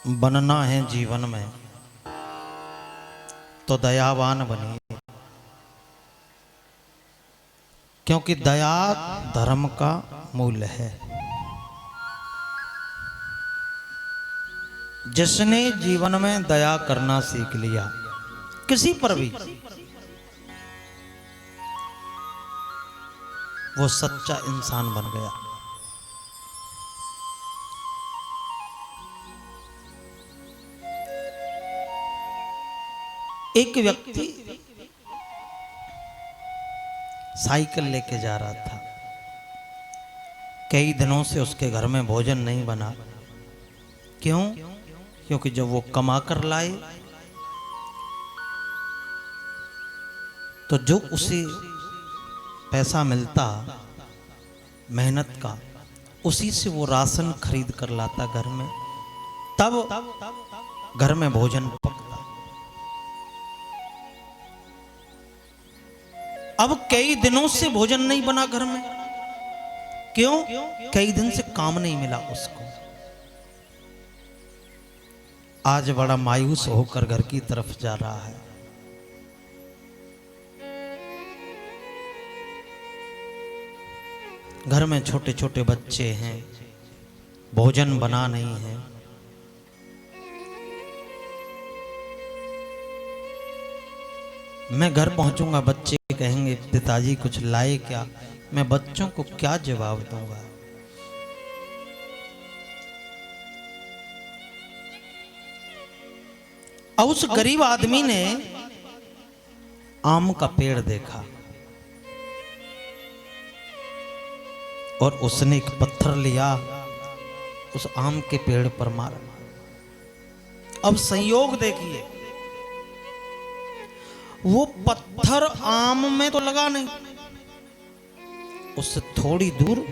बनना है जीवन में तो दयावान बनिए, क्योंकि दया धर्म का मूल है। जिसने जीवन में दया करना सीख लिया किसी पर भी, वो सच्चा इंसान बन गया। एक व्यक्ति साइकिल लेके जा रहा था। कई दिनों से उसके घर में भोजन नहीं बना। क्यों? क्योंकि जब वो कमा कर लाए तो जो उसे पैसा मिलता मेहनत का, उसी से वो राशन खरीद कर लाता घर में, तब घर में भोजन पकता। अब कई दिनों से भोजन नहीं बना घर में। क्यों? कई दिन से काम नहीं मिला उसको। आज बड़ा मायूस होकर घर की तरफ जा रहा है। घर में छोटे छोटे बच्चे हैं, भोजन बना नहीं है। मैं घर पहुंचूंगा, बच्चे कहेंगे पिताजी कुछ लाए क्या? मैं बच्चों को क्या जवाब दूंगा? और उस गरीब आदमी ने आम का पेड़ देखा और उसने एक पत्थर लिया, उस आम के पेड़ पर मारा। अब संयोग देखिए, वो पत्थर आम में तो लगा नहीं, उससे थोड़ी दूर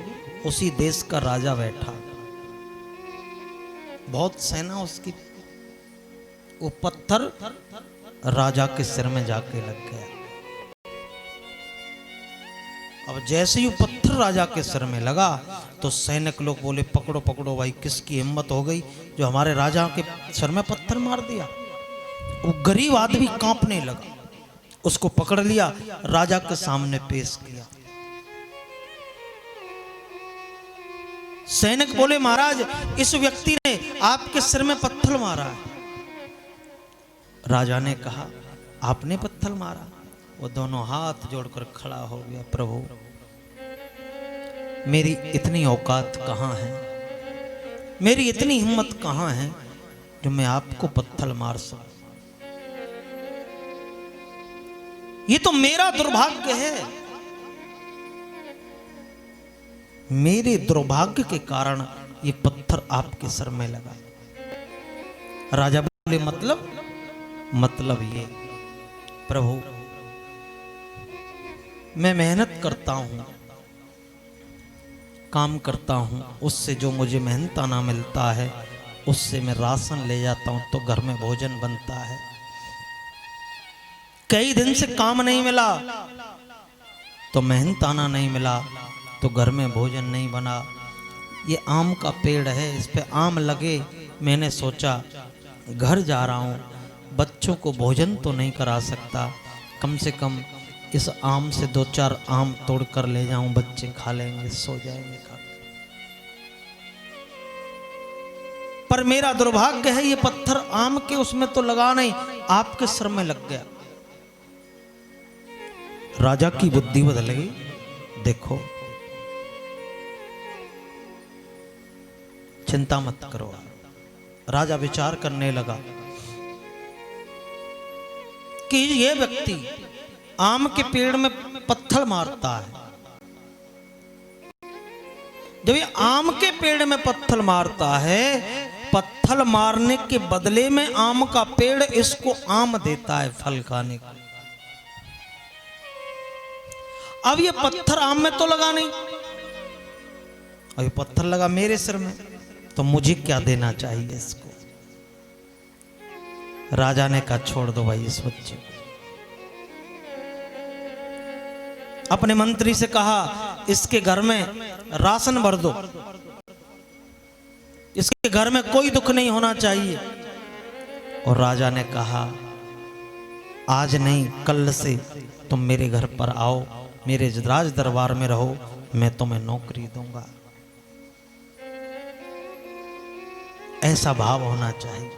उसी देश का राजा बैठा, बहुत सेना उसकी। वो पत्थर राजा के सिर में जाके लग गया। अब जैसे ही पत्थर राजा के सिर में लगा तो सैनिक लोग बोले पकड़ो पकड़ो भाई, किसकी हिम्मत हो गई जो हमारे राजा के सिर में पत्थर मार दिया। वो गरीब आदमी कांपने लगा, उसको पकड़ लिया, राजा के सामने पेश किया। सैनिक बोले महाराज, इस व्यक्ति ने आपके सिर में पत्थर मारा है। राजा ने कहा आपने पत्थर मारा? वो दोनों हाथ जोड़कर खड़ा हो गया, प्रभु मेरी इतनी औकात कहाँ है, मेरी इतनी हिम्मत कहाँ है जो मैं आपको पत्थर मार सकूं? ये तो मेरा दुर्भाग्य है, मेरे दुर्भाग्य के कारण ये पत्थर आपके सर में लगा। राजा बोले मतलब ये प्रभु, मैं मेहनत करता हूं, काम करता हूं, उससे जो मुझे मेहनताना मिलता है उससे मैं राशन ले जाता हूं तो घर में भोजन बनता है। कई दिन से काम नहीं मिला तो मेहनताना नहीं मिला तो घर में भोजन नहीं बना। ये आम का पेड़ है, इस पे आम लगे, मैंने सोचा घर जा रहा हूं, बच्चों को भोजन तो नहीं करा सकता, कम से कम इस आम से 2-4 आम तोड़ कर ले जाऊं, बच्चे खा लेंगे, सो जाएंगे खा। पर मेरा दुर्भाग्य है ये पत्थर आम के उसमें तो लगा नहीं, आपके सर में लग गया। राजा की बुद्धि बदल गई। देखो, चिंता मत करो। राजा विचार करने लगा कि ये व्यक्ति आम के पेड़ में पत्थर मारता है, जब ये आम के पेड़ में पत्थर मारता है, पत्थर मारने के बदले में आम का पेड़ इसको आम देता है फल खाने को। अब ये पत्थर आम में तो लगा नहीं, अब ये पत्थर लगा मेरे सिर में, तो मुझे क्या देना चाहिए इसको? राजा ने कहा छोड़ दो भाई इस बच्चे को। अपने मंत्री से कहा इसके घर में राशन भर दो। इसके घर में कोई दुख नहीं होना चाहिए। और राजा ने कहा, आज नहीं कल से तुम मेरे घर पर आओ, मेरे राज दरबार में रहो, मैं तुम्हें नौकरी दूंगा। ऐसा भाव होना चाहिए।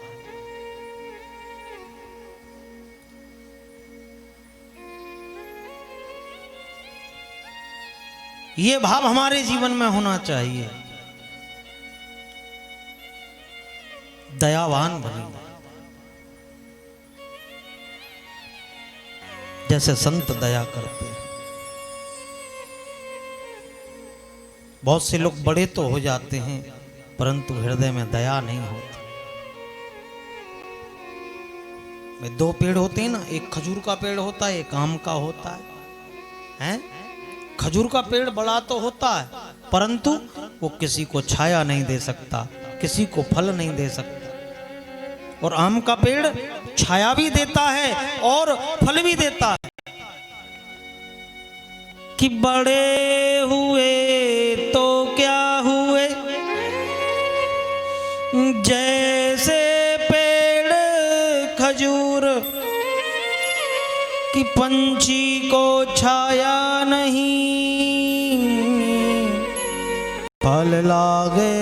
ये भाव हमारे जीवन में होना चाहिए। दयावान बनिए, जैसे संत दया करते हैं। बहुत से लोग बड़े तो हो जाते हैं परंतु हृदय में दया नहीं होती। में दो पेड़ होते हैं ना, एक खजूर का पेड़ होता है, एक आम का होता है, हैं? खजूर का पेड़ बड़ा तो होता है परंतु वो किसी को छाया नहीं दे सकता, किसी को फल नहीं दे सकता। और आम का पेड़ छाया भी देता है और फल भी देता है। कि बड़े हुए तो क्या हुए, जैसे पेड़ खजूर, कि पंछी को छाया नहीं, फल लागे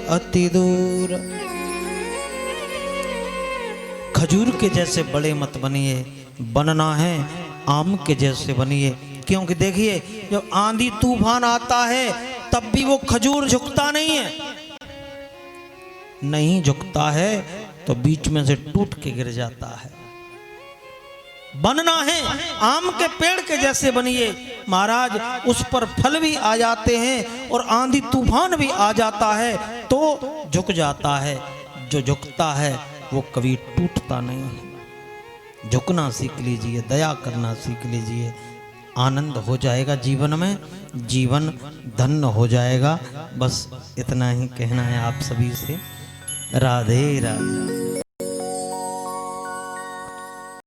अति दूर। खजूर के जैसे बड़े मत बनिए, बनना है आम के जैसे बनिए। क्योंकि देखिए, जब आंधी तूफान आता है तब भी वो खजूर झुकता नहीं है, नहीं झुकता है तो बीच में से टूट के गिर जाता है। बनना है आम के पेड़ के जैसे बनिए महाराज, उस पर फल भी आ जाते हैं और आंधी तूफान भी आ जाता है तो झुक जाता है। जो झुकता है वो कभी टूटता नहीं है। झुकना सीख लीजिए, दया करना सीख लीजिए, आनंद हो जाएगा जीवन में, जीवन धन्य हो जाएगा। बस इतना ही कहना है आप सभी से। राधे राधे।